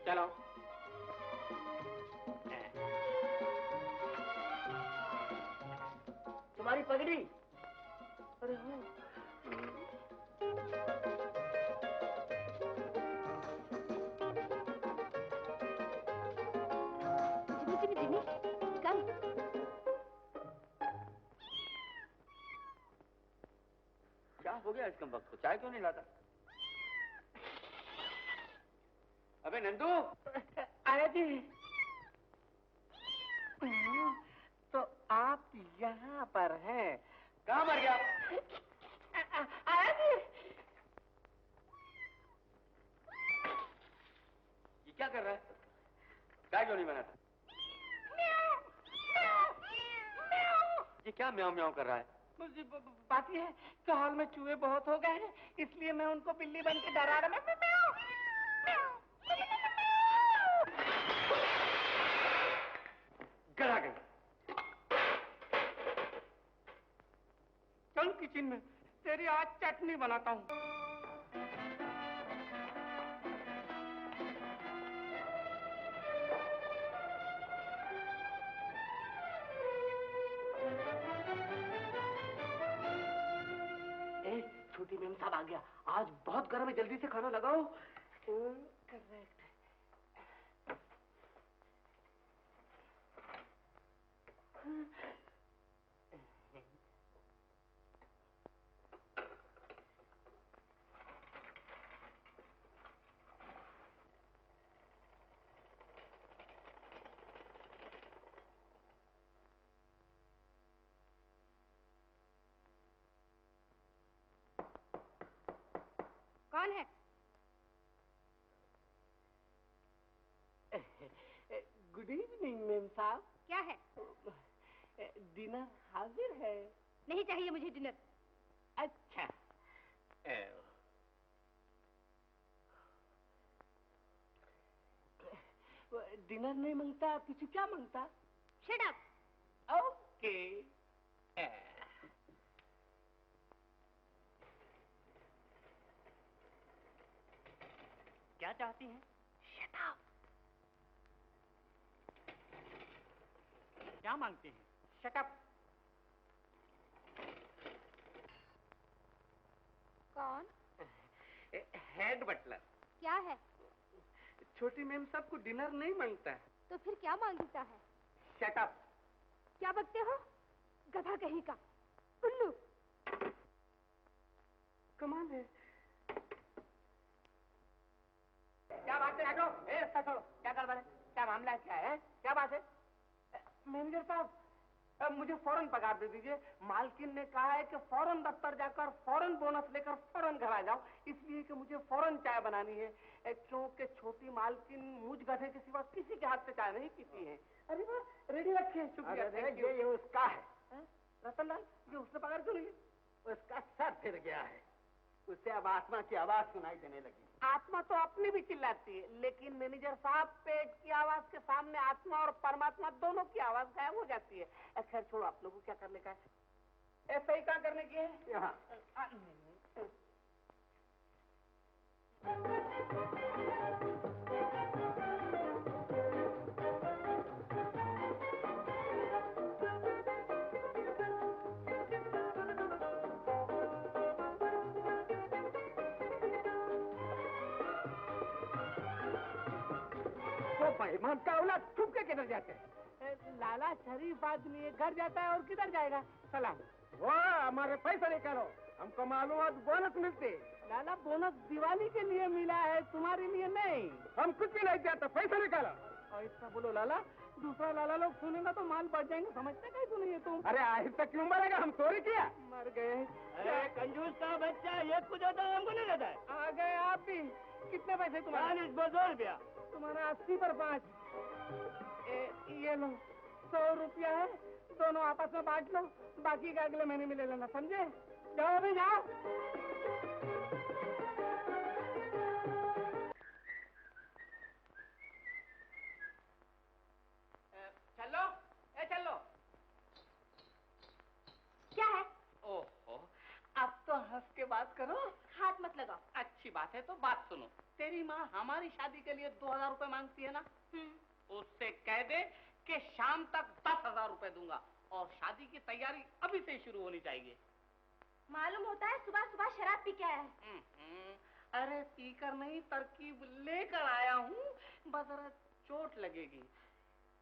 चलो। तुम्हारी पगड़ी। अरे हाँ। जिमी, कम। क्या हो गया इस कम वक्त को? चाय क्यों नहीं लाता? अबे नंदू। आया जी। तो आप यहाँ पर हैं? कहाँ मर गया? आया जी। ये क्या कर रहा है? चाय क्यों नहीं बनाता? ये क्या म्याऊं म्याऊं कर रहा है? मुझे बात यह है कि हॉल में चूहे बहुत हो गए हैं, इसलिए मैं उनको बिल्ली बन के डरा रहा हूं। गड़ा गई। चल किचन में, तेरी आज चटनी बनाता हूँ। छोटी मैम साहब आ गया। आज बहुत गर्म है, जल्दी से खाना लगाओ। करेक्ट। कौन है? गुड इवनिंग मैम साहब। क्या है? डिनर हाजिर है। नहीं चाहिए मुझे डिनर। अच्छा। डिनर नहीं मांगता, पीछे क्या मांगता? Shut up. ओके। क्या चाहती हैं? Shut up. क्या मांगते हैं? Shut up. कौन? Head butler. क्या है? छोटी मैम सबको डिनर नहीं मांगता है। तो फिर क्या मांगता है? Shut up. क्या बकते हो? गधा कहीं का। उल्लू। कमाल है। क्या बात है? रास्ता छोड़ो। क्या गड़बड़ है? क्या मामला है? क्या है? क्या बात है? मैनेजर साहब, मुझे फौरन पगार दे दीजिए। मालकिन ने कहा है कि फौरन दफ्तर जाकर फौरन बोनस लेकर फौरन घर आ जाओ, इसलिए कि मुझे फौरन चाय बनानी है, क्योंकि छोटी मालकिन मुझ गधे के सिवा किसी के हाथ से चाय नहीं पीती है। अरे वाह, रेडी रखे। शुक्रिया। ये उसका है। रतनलाल, ये उसने पगार क्यों नहीं? उसका सर फिर गया है, उसे अब आत्मा की आवाज सुनाई देने लगी। आत्मा तो अपनी भी चिल्लाती है, लेकिन मैनेजर साहब, पेट की आवाज के सामने आत्मा और परमात्मा दोनों की आवाज गायब हो जाती है। खैर छोड़ो, आप लोगों को क्या करने का है? ऐसा ही क्या करने की है? यहाँ बेईमान का औलाद छुप के किधर जाते हैं? लाला शरीफ आदमी है, घर जाता है और किधर जाएगा? सलाम। वाह, हमारे पैसे निकालो, हमको मालूम है बोनस मिलती। लाला, बोनस दिवाली के लिए मिला है, तुम्हारे लिए नहीं। हम कुछ भी नहीं चाहते, पैसे निकालो। और इतना बोलो लाला, दूसरा लाला लोग सुनेगा तो माल बढ़ जाएंगे, समझते कैसे नहीं है तुम? अरे आहिस्ता क्यों मरेगा, हम चोरी किया। मर गए। कंजूस का बच्चा, ये कुछ होता है हमको नहीं देता है। आ गए आप भी। कितने पैसे तुम्हारे? 40 रुपया। तुम्हारा 80 पर 5। ये लो 100 रुपया है, दोनों आपस में बांट लो, बाकी का अगले महीने में ले लेना, समझे? जाओ अभी जाओ। चलो, चलो। क्या है? ओहो, अब तो हंस के बात करो। हाथ मत लगाओ। अच्छी अच्छी बात है, तो बात सुनो। तेरी माँ हमारी शादी के लिए 2000 रुपए मांगती है ना? उससे कह दे कि शाम तक 10,000 रुपए दूंगा और शादी की तैयारी अभी से शुरू होनी चाहिए। मालूम होता है सुबह सुबह शराब पी के आया है। अरे पीकर नहीं, तरकीब लेकर आया हूँ। बस जरा चोट लगेगी।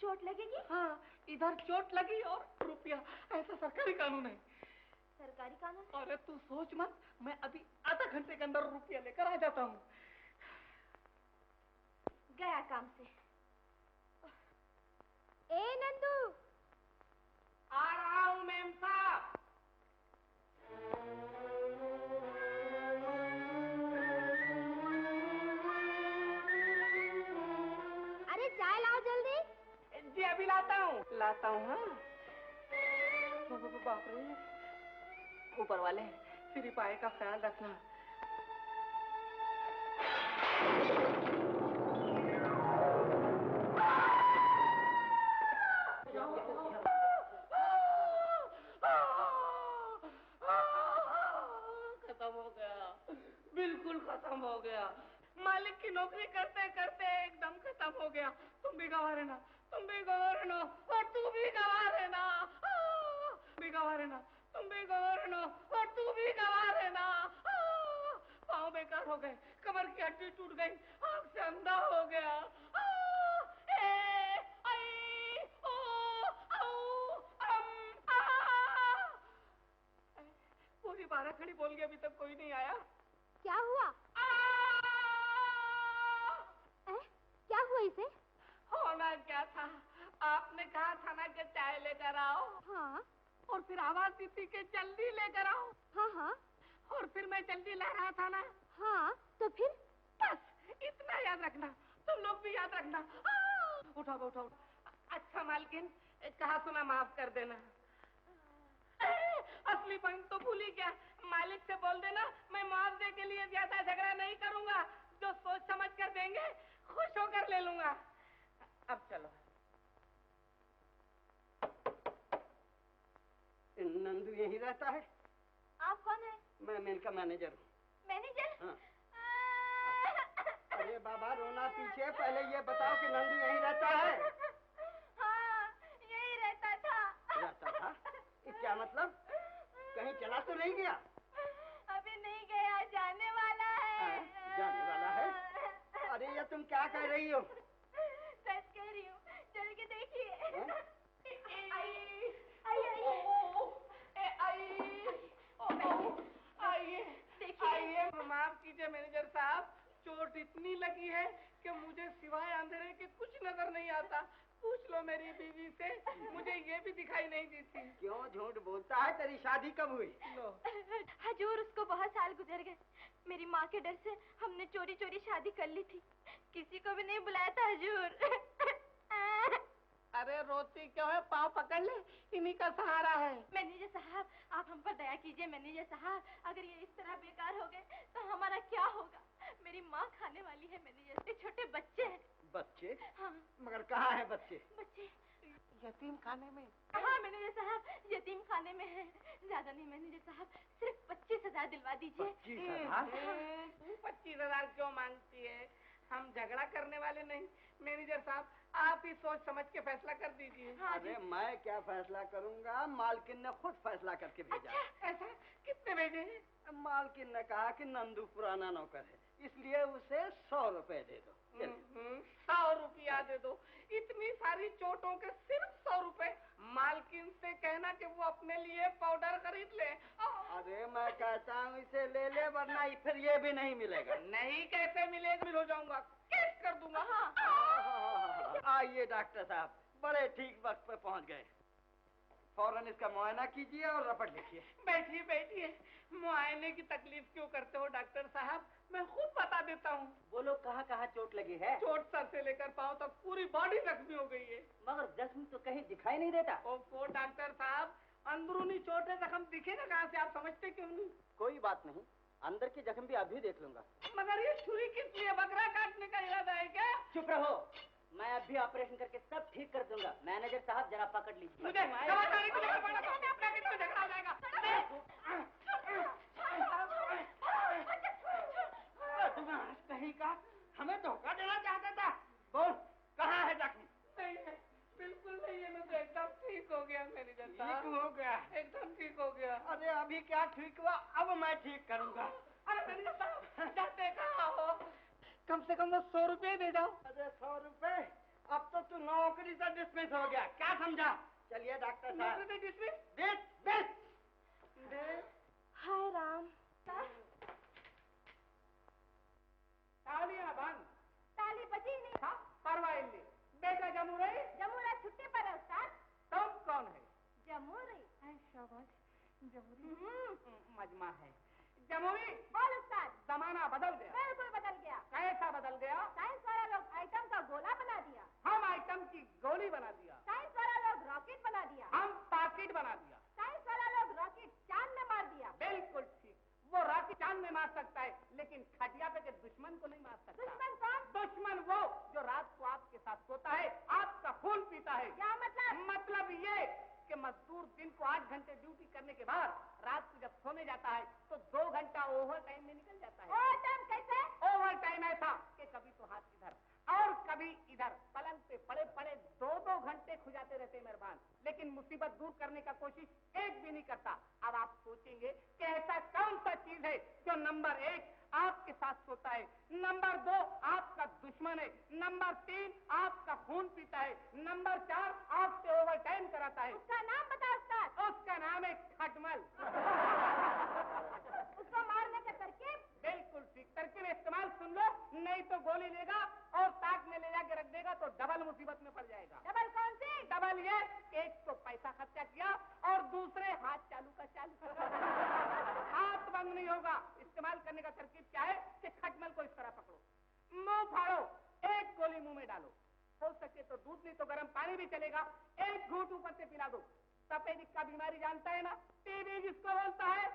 चोट लगेगी? हाँ, इधर चोट लगी और रुपया। ऐसा सरकारी कानून है। सरकारी कानून? अरे तू सोच मत, मैं अभी आधा घंटे के अंदर रुपया लेकर आ जाता हूँ। गया काम से। ए नंदू, आ रहा हूँ मैम साहब। अरे चाय लाओ जल्दी। जी अभी लाता हूँ। हाँ। बाप रे, ऊपर वाले श्री पाए का ख्याल रखना। खत्म हो गया, बिल्कुल खत्म हो गया। मालिक की नौकरी करते करते एकदम खत्म हो गया। तुम भी गवा रहना, तुम भी गवा रहना और तू भी गवा रहना। भी गवा रहना, तुम भी गवा रहना और तू भी गवा रहना। पाँव बेकार हो गए, कमर की हड्डी टूट गई, आँख से अंधा हो गया। पूरी 12 खड़ी बोल गई, अभी तक कोई नहीं आया। क्या हुआ? क्या हुआ इसे? होना क्या था, आपने कहा था ना कि चाय लेकर आओ। हाँ। और फिर आवाज दी थी कि जल्दी लेकर आओ। हाँ हाँ। और फिर मैं जल्दी ला रहा था ना। हाँ, तो फिर? बस इतना याद रखना, तुम लोग भी याद रखना। उठाओ उठाओ। अच्छा मालकिन, कहा सुना माफ कर देना। असली पॉइंट तो भूल ही गया। मालिक से बोल देना मैं मुआवजे के लिए ज्यादा झगड़ा नहीं करूंगा, जो सोच समझ कर देंगे खुश होकर ले लूंगा। अब चलो। नंदू यहीं रहता है? आप कौन है? मैं मिल का मैनेजर हूँ। मैनेजर? हाँ। अरे बाबा रोना पीछे, पहले ये बताओ कि नंदू यहीं रहता है? हाँ, यही रहता था। रहता था? क्या मतलब? कहीं चला तो नहीं गया? अभी नहीं गया, जाने वाला है। जाने वाला है? अरे ये तुम क्या कह रही हो? सच कह रही हूँ, चल के देखिए। आइए, माफ कीजिए मैनेजर साहब, चोट इतनी लगी है कि मुझे सिवाय अंधेरे के कुछ नजर नहीं आता। पूछ लो मेरी बीवी से, मुझे ये भी दिखाई नहीं दी थी। क्यों झूठ बोलता है? तेरी शादी कब हुई? हजूर, उसको बहुत साल गुजर गए। मेरी माँ के डर से हमने चोरी चोरी शादी कर ली थी, किसी को भी नहीं बुलाया था हजूर। अरे रोती क्यों है? पाँव पकड़ ले, इन्हीं का सहारा है। मैनेजर साहब, आप हम पर दया कीजिए। मैनेजर साहब, अगर ये इस तरह बेकार हो गए तो हमारा क्या होगा? मेरी माँ खाने वाली है मैनेजर से, छोटे बच्चे हैं। बच्चे? हाँ। मगर कहाँ है बच्चे? बच्चे यतीम खाने में। हाँ मैनेजर साहब, यतीम खाने में है। ज्यादा नहीं मैनेजर साहब, सिर्फ 25,000 दिलवा दीजिए। 25,000? 25,000 क्यों मांगती है? हम झगड़ा करने वाले नहीं। मैनेजर साहब, आप ही सोच समझ के फैसला कर दीजिए। अरे मैं क्या फैसला करूंगा? मालकिन ने खुद फैसला करके भेजा। अच्छा, ऐसा? कितने भेजे हैं? मालकिन ने कहा कि नंदू पुराना नौकर है, इसलिए उसे 100 रुपए दे दो। 100 रुपया दे दो? इतनी सारी चोटों के सिर्फ 100 रुपए? मालकिन से कहना कि वो अपने लिए पाउडर खरीद ले। अरे मैं कहता हूँ इसे ले ले, वरना फिर ये भी नहीं मिलेगा। नहीं, कैसे मिलेगा? मिल हो जाऊंगा, केस कर दूंगा। आइए डॉक्टर साहब, बड़े ठीक वक्त पे पहुंच गए। फौरन इसका मुआयना कीजिए और रपट लिखिए। बैठिए बैठिए। मुआयने की तकलीफ क्यों करते हो डॉक्टर साहब? मैं खुद बता देता हूँ। बोलो, कहाँ कहाँ चोट लगी है? चोट सर से लेकर पाँव तक पूरी बॉडी जख्मी हो गई है। मगर जख्म तो कहीं दिखाई नहीं देता। ओफो डॉक्टर साहब, अंदरूनी चोट है, जख्म दिखेगा कहाँ से? आप समझते क्यों नहीं? कोई बात नहीं, अंदर की जख्म भी अभी देख लूंगा। मगर ये छुरी किस लिए? बकरा काटने का इरादा है क्या? चुप रहो, मैं अभी ऑपरेशन करके सब ठीक कर दूंगा। मैनेजर साहब जरा पकड़ लीजिए। मुझे समझदारी को लेकर पड़ा था, ब्रैकेट में झगड़ा हो जाएगा। बदमाश कहीं का, हमें धोखा देना चाहता था। बोल, कहाँ है जख्मी? नहीं है, बिल्कुल नहीं है, मैं तो एकदम ठीक हो गया मैनेजर साहब। ठीक हो गया? एकदम ठीक हो गया। अरे अभी क्या ठीक हुआ, अब मैं ठीक करूंगा। अरे मैनेजर साहब, जाते कहाँ हो? कम से कम वो 100 रुपए दे जाओ। अरे 100 रुपए? अब तो तू नौकरी से डिसमिस हो गया, क्या समझा? चलिए डॉक्टर साहब। नौकरी से डिसमिस? हाय राम। तालियां बंद। ताली बजी नहीं। हाँ, परवाह नहीं। बेटा जमुई? जमुरा छुट्टी पर है उस्ताद। तुम कौन है? जमुरी। शाबाश, जमुई मजमा है। जमुई, बोल उस्ताद। जमाना बदल गया। बिल्कुल बदल गया। कैसा बदल गया? साइंस वाला लोग आइटम का गोला बना दिया। हम आइटम की गोली बना दिया। साइंस वाला लोग रॉकेट बना दिया। हम पॉकेट बना दिया। साइंस वाला लोग रॉकेट चांद में मार दिया। बिल्कुल ठीक। वो रॉकेट चांद में मार सकता है, लेकिन खटिया पे के दुश्मन को नहीं मार सकता। दुश्मन कौन? दुश्मन वो जो रात को आपके साथ सोता है, आपका खून पीता है। क्या मतलब? मतलब ये कि मजदूर दिन को 8 घंटे ड्यूटी करने के बाद रात को जब सोने जाता है तो 2 घंटा ओवर टाइम में निकल जाता है। ओवर टाइम कैसे? ओवर टाइम ऐसा कि कभी तो हाथ इधर और कभी इधर पलंग पे पड़े पड़े 2-2 घंटे खुजाते रहते मेहरबान, लेकिन मुसीबत दूर करने का कोशिश एक भी नहीं करता। अब आप सोचेंगे कि ऐसा कौन सा चीज है जो नंबर 1 आपके साथ सोता है, नंबर 2 आपका दुश्मन है, नंबर 3 आपका खून पीता है, नंबर 4 आपसे ओवर टाइम कराता है। उसका नाम बता उस्ताद। उसका नाम है खटमल। उसको मारने का तरकीब? बिल्कुल ठीक, तरकीब इस्तेमाल सुन लो, नहीं तो गोली लेगा और ताक में ले जाके रख देगा तो डबल मुसीबत में पड़ जाएगा। डबल कौन सी? डबल ये कि एक तो पैसा खर्चा किया और दूसरे हाथ चालू का चालू हाथ बंद नहीं होगा। इस्तेमाल करने का तरकीब क्या है कि खटमल को इस तरह पकड़ो, मुंह फाड़ो, एक गोली मुंह में डालो, हो सके तो दूध नहीं तो गर्म पानी भी चलेगा, एक घूंट ऊपर से पिला दो। तपेदिक का बीमारी जानता है ना, टीबी जिसको बोलता है,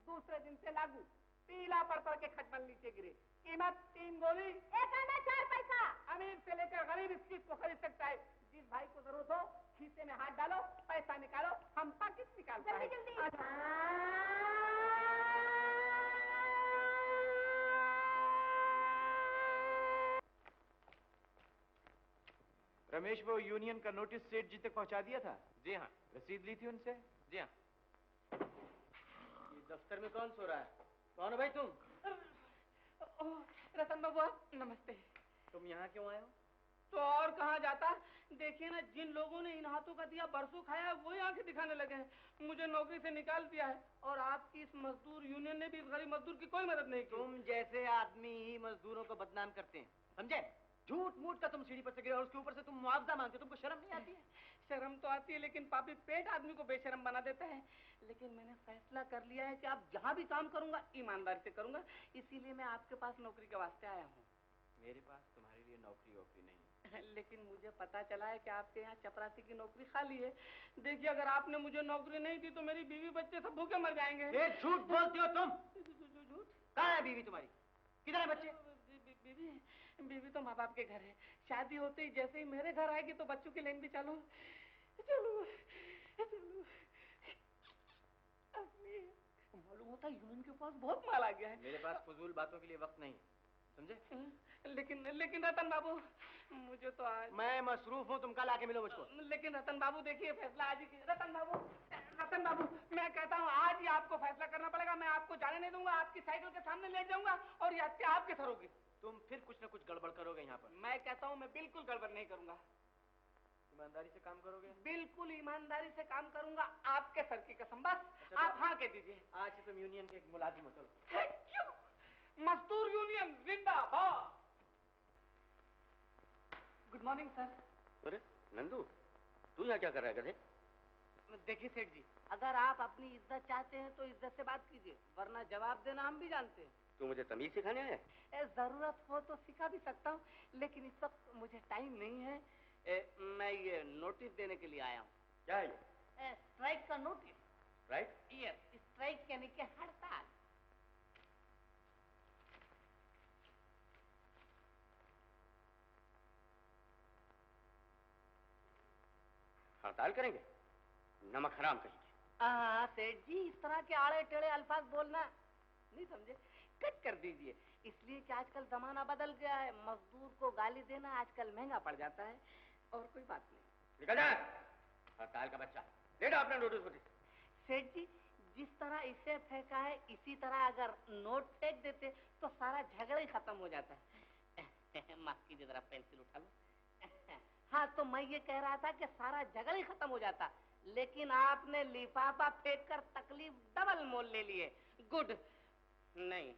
दूसरे दिन से लागू, पीला पड़ के खटमल नीचे गिरे। कीमत 3 गोली, एक आना 4 पैसा। अमीर से लेकर गरीब इस चीज को खरीद सकता है। जिस भाई को जरूरत हो खीसे में हाथ डालो, पैसा निकालो, हम पाकिट निकालते हैं। जल्दी रमेश, वो यूनियन का नोटिस सेठ जी तक पहुंचा दिया था? जी हाँ। रसीद ली थी उनसे? जी हाँ। ये दफ्तर में कौन सो रहा है? कौन हो भाई तुम? रतन बाबू नमस्ते। तुम यहाँ क्यों आए हो? तो और कहाँ जाता? देखिए ना, जिन लोगों ने इन हाथों का दिया बरसों खाया, वही आंखें दिखाने लगे हैं। मुझे नौकरी से निकाल दिया है और आपकी इस मजदूर यूनियन ने भी इस गरीब मजदूर की कोई मदद नहीं की। तुम जैसे आदमी ही मजदूरों को बदनाम करते हैं, समझे? झूठ मूठ का तुम सीढ़ी पर से गिरे और उसके ऊपर से तुम मुआवजा मांगते हो, तुमको शर्म नहीं आती है? शर्म तो आती है, लेकिन पापी पेट आदमी को बेशर्म बना देता है। लेकिन मैंने फैसला कर लिया है कि आप जहाँ भी काम करूंगा ईमानदारी से करूंगा, इसीलिए मैं आपके पास नौकरी के वास्ते आया हूँ। मेरे पास तुम्हारे लिए नौकरी वोकरी नहीं है। लेकिन मुझे पता चला है कि आपके यहाँ चपरासी की नौकरी खाली है। देखिए, अगर आपने मुझे नौकरी नहीं दी तो मेरी बीवी बच्चे सब भूखे मर जाएंगे। ये झूठ बोलती हो तुम। झूठ? कहाँ है बीवी तुम्हारी? किधर है बच्चे? बीवी बीवी तो माँ बाप के घर है। शादी होते ही जैसे ही मेरे घर आएगी तो बच्चों की लाइन भी चालू। चलो चलो। मालूम होता है यूनियन के पास बहुत माल आ गया है। मेरे पास फजूल बातों के लिए वक्त नहीं, समझे? लेकिन रतन बाबू, मुझे तो आज मैं मसरूफ हूँ, तुम कल आके मिलो मुझको। लेकिन रतन बाबू देखिए, फैसला आज ही कीजिए। रतन बाबू मैं कहता हूँ आज ही आपको फैसला करना पड़ेगा। मैं आपको जाने नहीं दूंगा, आपकी साइकिल के सामने ले जाऊंगा और ये हत्या आपके सर होगी। तुम फिर कुछ न कुछ गड़बड़ करोगे यहाँ पर। मैं कहता हूँ मैं बिल्कुल गड़बड़ नहीं करूंगा। ईमानदारी से काम करोगे? बिल्कुल ईमानदारी से काम करूंगा, आपके सर की कसम। बस आप हाँ कह दीजिए। आज से तुम यूनियन के एक मुलाजिम हो। चलो। Thank you. मजदूर यूनियन जिंदाबाद। Good morning sir. अरे नंदू, तू यहाँ क्या कर रहा है गधे? देखिए सेठ जी, अगर आप अपनी इज्जत चाहते हैं तो इज्जत से बात कीजिए, वरना जवाब देना हम भी जानते हैं। तू मुझे तमीज सिखाने आया? जरूरत हो तो सिखा भी सकता हूँ, लेकिन इस वक्त मुझे टाइम नहीं है। मैं ये नोटिस देने के लिए आया हूँ। क्या है ये? स्ट्राइक का नोटिस। राइट? यस, स्ट्राइक यानी कि हड़ताल। हड़ताल करेंगे? नमक हराम कहेंगे। सेठ जी, इस तरह के आड़े टेढ़े अल्फाज बोलना नहीं समझे। कट कर दीजिए। इसलिए कि आजकल जमाना बदल गया है, मजदूर को गाली देना आजकल महंगा पड़ जाता है। और कोई बात नहीं। निकल जा हड़ताल का बच्चा, दे दो अपना नोटिस बोर्ड। सेठ जी, जिस तरह इसे फेंका है इसी तरह अगर नोट फेंक देते तो सारा झगड़ा ही खत्म हो जाता है। माफ कीजिए, जरा पेंसिल उठा लो। हाँ, तो मैं ये कह रहा था कि सारा झगड़ा ही खत्म हो जाता, लेकिन आपने लिफाफा फेंक कर तकलीफ डबल मोल ले लिए। गुड नहीं।